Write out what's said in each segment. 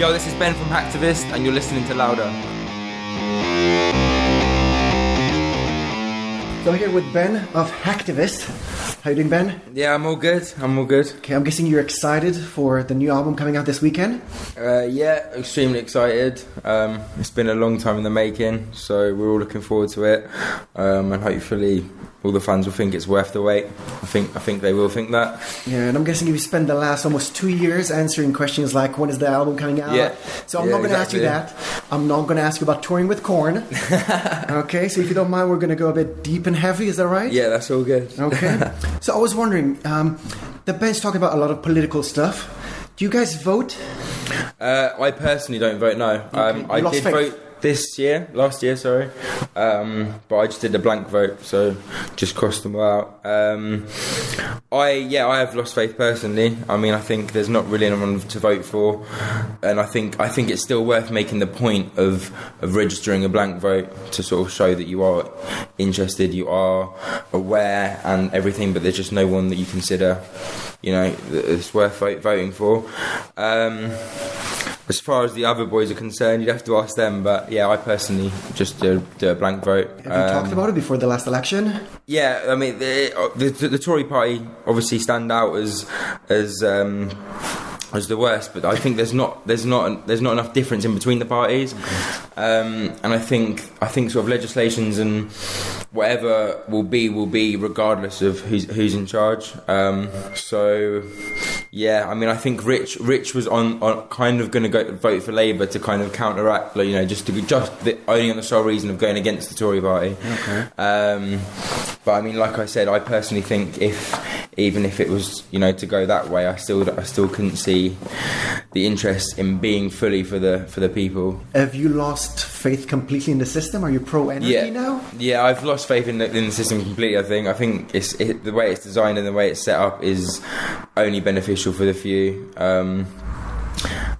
Yo, this is Ben from Hacktivist, and you're listening to Louder. So I'm here with Ben of Hacktivist. How you doing, Ben? Yeah, I'm all good. Okay, I'm guessing you're excited for the new album coming out this weekend? Yeah, extremely excited. It's been a long time in the making, so we're all looking forward to it. And hopefully all the fans will think it's worth the wait. I think they will think that. Yeah, and I'm guessing you spent the last almost 2 years answering questions like, when is the album coming out? Yeah. So I'm not going to ask you that. I'm not going to ask you about touring with Korn. Okay, so if you don't mind, we're going to go a bit deep and heavy, is that right? Yeah, that's all good. Okay. So I was wondering, the band's talking about a lot of political stuff. Do you guys vote? I personally don't vote, no. Okay. I did vote last year, but I just did a blank vote, so just crossed them all out. I have lost faith personally. I mean, I think there's not really anyone to vote for, and I think it's still worth making the point of registering a blank vote to sort of show that you are interested, you are aware and everything, but there's just no one that you consider, that it's worth voting for. As far as the other boys are concerned, you'd have to ask them, but yeah, I personally just do a blank vote. Have you talked about it before the last election? Yeah, I mean, the Tory Party obviously stand out as the worst, but I think there's not enough difference in between the parties, and I think sort of legislations and whatever will be regardless of who's in charge. So yeah, I mean, I think Rich was on kind of going to vote for Labour to kind of counteract, only on the sole reason of going against the Tory Party. Okay. But I mean, like I said, I personally think even if it was to go that way, I still couldn't see the interest in being fully for the people. Have you lost faith completely in the system? Are you pro-energy now? Yeah, I've lost faith in the system completely. I think the way it's designed and the way it's set up is only beneficial for the few.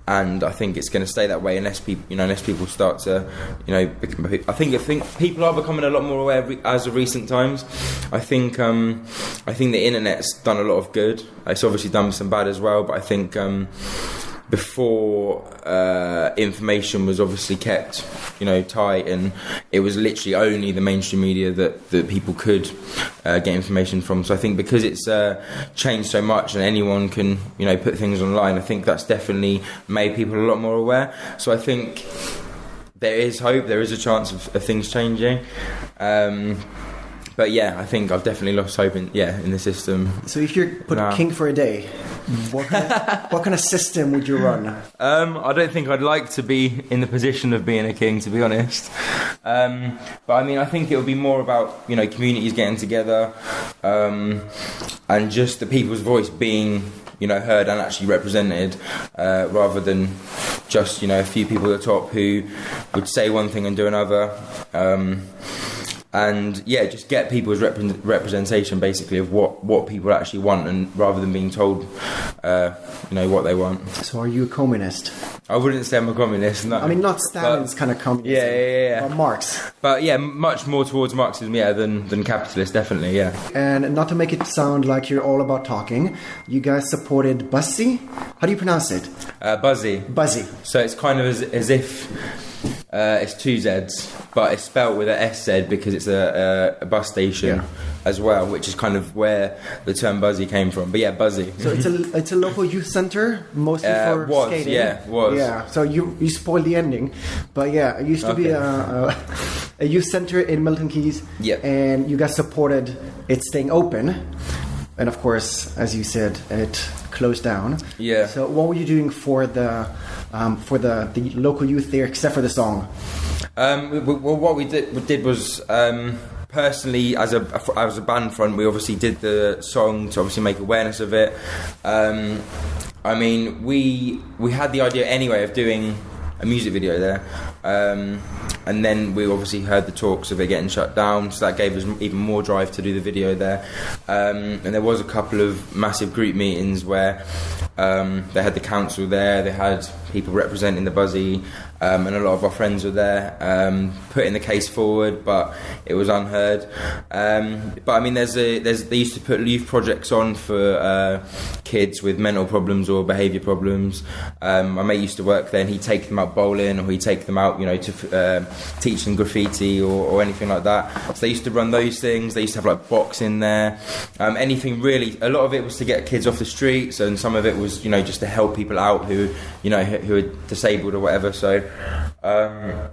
And I think it's going to stay that way unless people start to, I think people are becoming a lot more aware as of recent times. I think the internet's done a lot of good. It's obviously done some bad as well, but I think before information was obviously kept tight, and it was literally only the mainstream media that people could get information from. So I think because it's changed so much and anyone can put things online, I think that's definitely made people a lot more aware. So I think there is hope, there is a chance of things changing. But yeah, I think I've definitely lost hope in the system. So if you're put king for a day, what kind of system would you run? I don't think I'd like to be in the position of being a king, to be honest. But I mean, I think it would be more about communities getting together, and just the people's voice being heard and actually represented, rather than just a few people at the top who would say one thing and do another. And yeah, just get people's representation basically of what people actually want, and rather than being told what they want. So are you a communist? I wouldn't say I'm a communist, no. I mean, not Stalin's kind of communism. Yeah. Or Marx. But yeah, much more towards Marxism, than capitalist, definitely, yeah. And not to make it sound like you're all about talking, you guys supported Buzzy? How do you pronounce it? Buzzy. So it's kind of as if it's two Z's, but it's spelt with a SZ because it's a bus station as well, which is kind of where the term Buzzy came from. But yeah, Buzzy. So it's a local youth centre, mostly for skating. Yeah, so you spoiled the ending. But yeah, it used to be a youth centre in Milton Keynes. Yep. And you guys supported it staying open. And of course, as you said, it closed down. Yeah. So what were you doing for the local youth there, except for the song? What we did was personally, as a band front, we obviously did the song to obviously make awareness of it. I mean, we had the idea anyway of doing a music video there, and then we obviously heard the talks of it getting shut down, so that gave us even more drive to do the video there. And there was a couple of massive group meetings where they had the council there, they had people representing the Buzzy, and a lot of our friends were there, putting the case forward, but it was unheard. But I mean, they used to put youth projects on for kids with mental problems or behaviour problems. My mate used to work there, and he'd take them out bowling, or he'd take them out, to teach them graffiti or anything like that. So they used to run those things. They used to have like boxing there, anything really. A lot of it was to get kids off the streets, and some of it was just to help people out who are disabled or whatever. So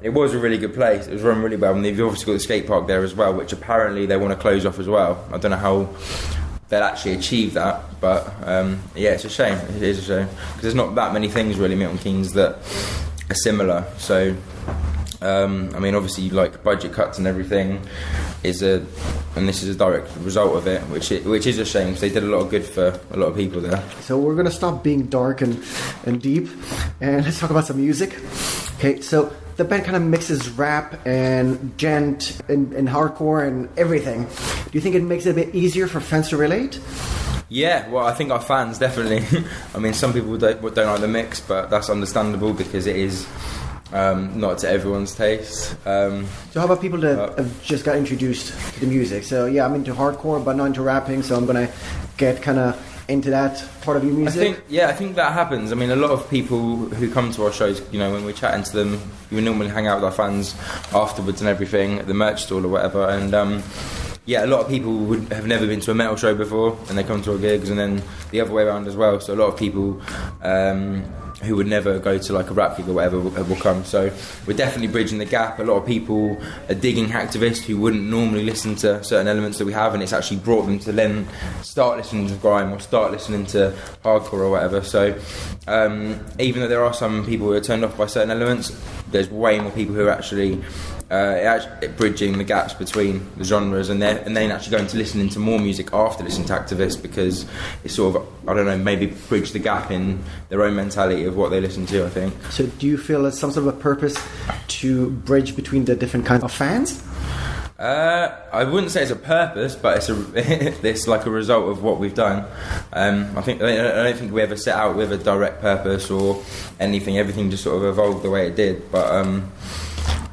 it was a really good place. It was run really well, and they've obviously got the skate park there as well, which apparently they want to close off as well. I don't know how they'll actually achieve that, but it's a shame. It is a shame because there's not that many things really Milton Keynes that are similar. So I mean, obviously, like budget cuts and everything and this is a direct result of it, which is a shame because they did a lot of good for a lot of people there. So we're gonna stop being dark and deep, and let's talk about some music. Okay, so the band kind of mixes rap and gent and hardcore and everything. Do you think it makes it a bit easier for fans to relate? Yeah, well, I think our fans definitely. I mean, some people don't like the mix, but that's understandable because it is not to everyone's taste. So how about people that have just got introduced to the music? So yeah, I'm into hardcore, but not into rapping, so I'm gonna get kind of into that part of your music. I think that happens. I mean, a lot of people who come to our shows, when we're chatting to them, we normally hang out with our fans afterwards and everything at the merch stall or whatever, and a lot of people have never been to a metal show before, and they come to our gigs, and then the other way around as well. So a lot of people who would never go to like a rap gig or whatever will come. So we're definitely bridging the gap. A lot of people are digging Hacktivist who wouldn't normally listen to certain elements that we have, and it's actually brought them to then start listening to grime or start listening to hardcore or whatever. So even though there are some people who are turned off by certain elements, there's way more people who are actually bridging the gaps between the genres, and then actually going to listening to more music after listening to Hacktivist, because it's sort of, I don't know, maybe bridge the gap in their own mentality of what they listen to, I think. So do you feel it's some sort of a purpose to bridge between the different kinds of fans? I wouldn't say it's a purpose, but it's like a result of what we've done. I don't think we ever set out with a direct purpose or anything. Everything just sort of evolved the way it did, but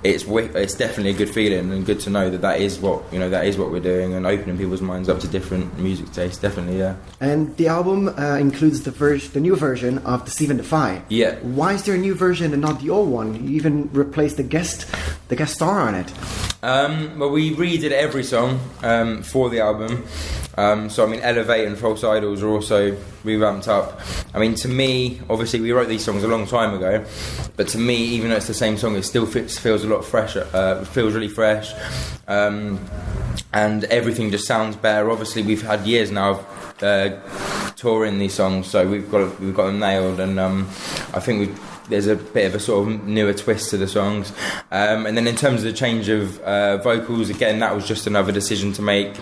it's definitely a good feeling and good to know that is what we're doing, and opening people's minds up to different music tastes. Definitely, yeah. And the album includes the new version of Deceive and Defy. Yeah. Why is there a new version and not the old one? You even replaced the guest star on it. Well, we redid every song for the album. So I mean, Elevate and False Idols are also revamped up. I mean, to me, obviously we wrote these songs a long time ago, but to me, even though it's the same song, it still feels a lot fresher. It feels really fresh, and everything just sounds better. Obviously, we've had years now of touring these songs, so we've got them nailed, and I think there's a bit of a sort of newer twist to the songs. And then in terms of the change of vocals, again, that was just another decision to make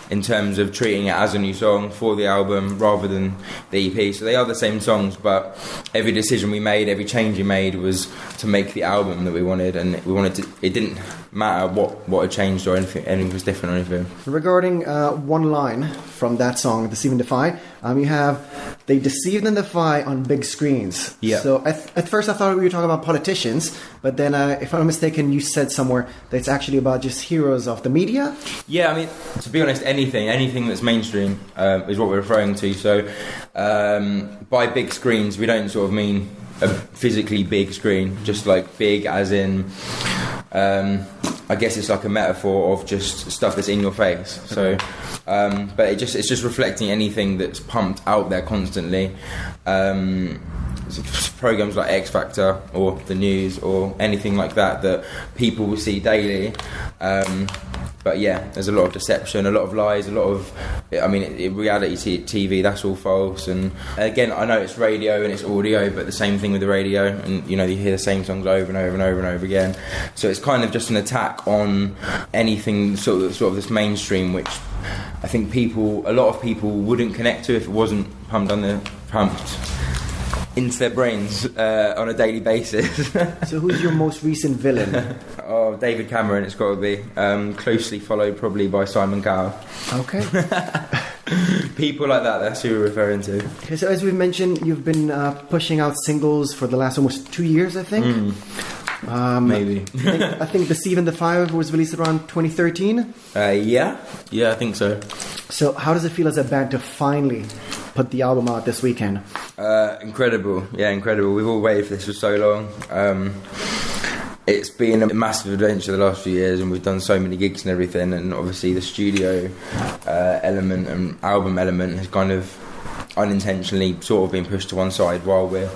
in terms of treating it as a new song for the album rather than the EP. So they are the same songs, but every decision we made, every change we made was to make the album that we wanted, and it didn't matter what had changed or anything was different or anything. Regarding one line from that song, Deceive and Defy, you have, they deceived and defy on big screens. Yeah. So at first I thought we were talking about politicians, but then if I'm not mistaken, you said somewhere that it's actually about just heroes of the media. Yeah, I mean, to be honest, anything that's mainstream is what we're referring to. So by big screens, we don't sort of mean a physically big screen, just like big as in I guess it's like a metaphor of just stuff that's in your face. So but it's just reflecting anything that's pumped out there constantly. Programs like X Factor or the news or anything like that people will see daily. But yeah, there's a lot of deception, a lot of lies, a lot of, I mean, reality TV, that's all false. And again, I know it's radio and it's audio, but the same thing with the radio, and you hear the same songs over and over and over and over again. So it's kind of just an attack on anything sort of this mainstream, which I think a lot of people wouldn't connect to if it wasn't pumped into their brains on a daily basis. So who's your most recent villain? Oh, David Cameron, it's got to be. Closely followed probably by Simon Cowell. Okay. People like that, that's who we're referring to. Okay, so as we've mentioned, you've been pushing out singles for the last almost 2 years, I think. Maybe. I think The Sieve and the Fire was released around 2013. Yeah, I think so. So how does it feel as a band to finally put the album out this weekend? Incredible. Yeah, incredible. We've all waited for this for so long. It's been a massive adventure the last few years, and we've done so many gigs and everything, and obviously the studio element and album element has kind of unintentionally sort of been pushed to one side while we're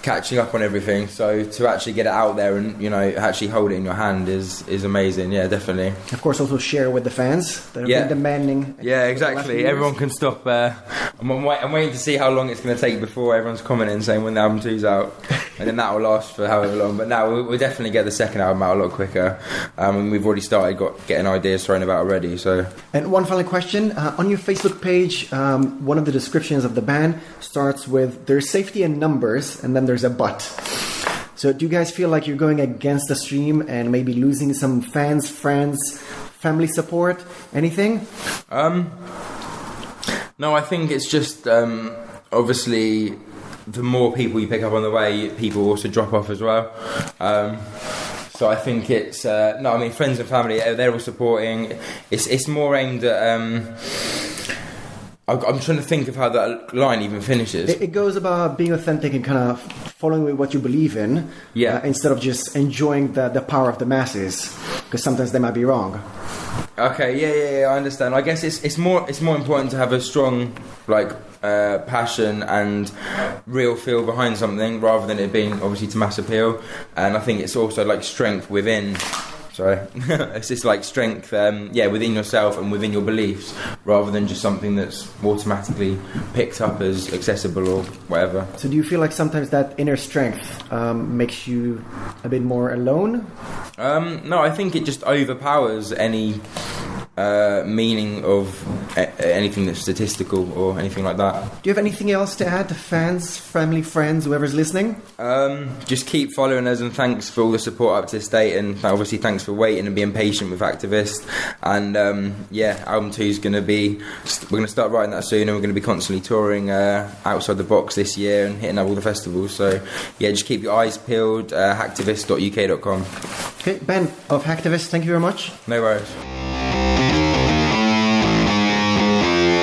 catching up on everything. So to actually get it out there and, you know, actually hold it in your hand is amazing. Yeah, definitely. Of course, also share with the fans that have been demanding. Yeah, exactly. Everyone can stop. I'm waiting to see how long it's going to take before everyone's commenting saying when the album 2's out, and then that will last for however long. But now we'll definitely get the second album out a lot quicker. And we've already started getting ideas thrown about already. So. And one final question: on your Facebook page, one of the descriptions of the band starts with "There's safety in numbers," and then there's a but. So do you guys feel like you're going against the stream and maybe losing some fans, friends, family support? Anything? No, I think it's just obviously the more people you pick up on the way, people also drop off as well. So I think it's friends and family, they're all supporting. It's more aimed at I'm trying to think of how that line even finishes. It goes about being authentic and kind of following what you believe in, instead of just enjoying the power of the masses, because sometimes they might be wrong. Okay, yeah, I understand. I guess it's more important to have a strong passion and real feel behind something rather than it being obviously to mass appeal. And I think it's also like strength within. It's just like strength, within yourself and within your beliefs, rather than just something that's automatically picked up as accessible or whatever. So do you feel like sometimes that inner strength makes you a bit more alone? No, I think it just overpowers any meaning of anything that's statistical or anything like that. Do you have anything else to add to fans, family, friends, whoever's listening? Just keep following us, and thanks for all the support up to this date, and obviously thanks for waiting and being patient with Hacktivist. And album 2 is going to be, we're going to start writing that soon, and we're going to be constantly touring outside the box this year and hitting up all the festivals. So yeah, just keep your eyes peeled. Hacktivist.uk.com. Okay, Ben of Hacktivist, thank you very much. No worries.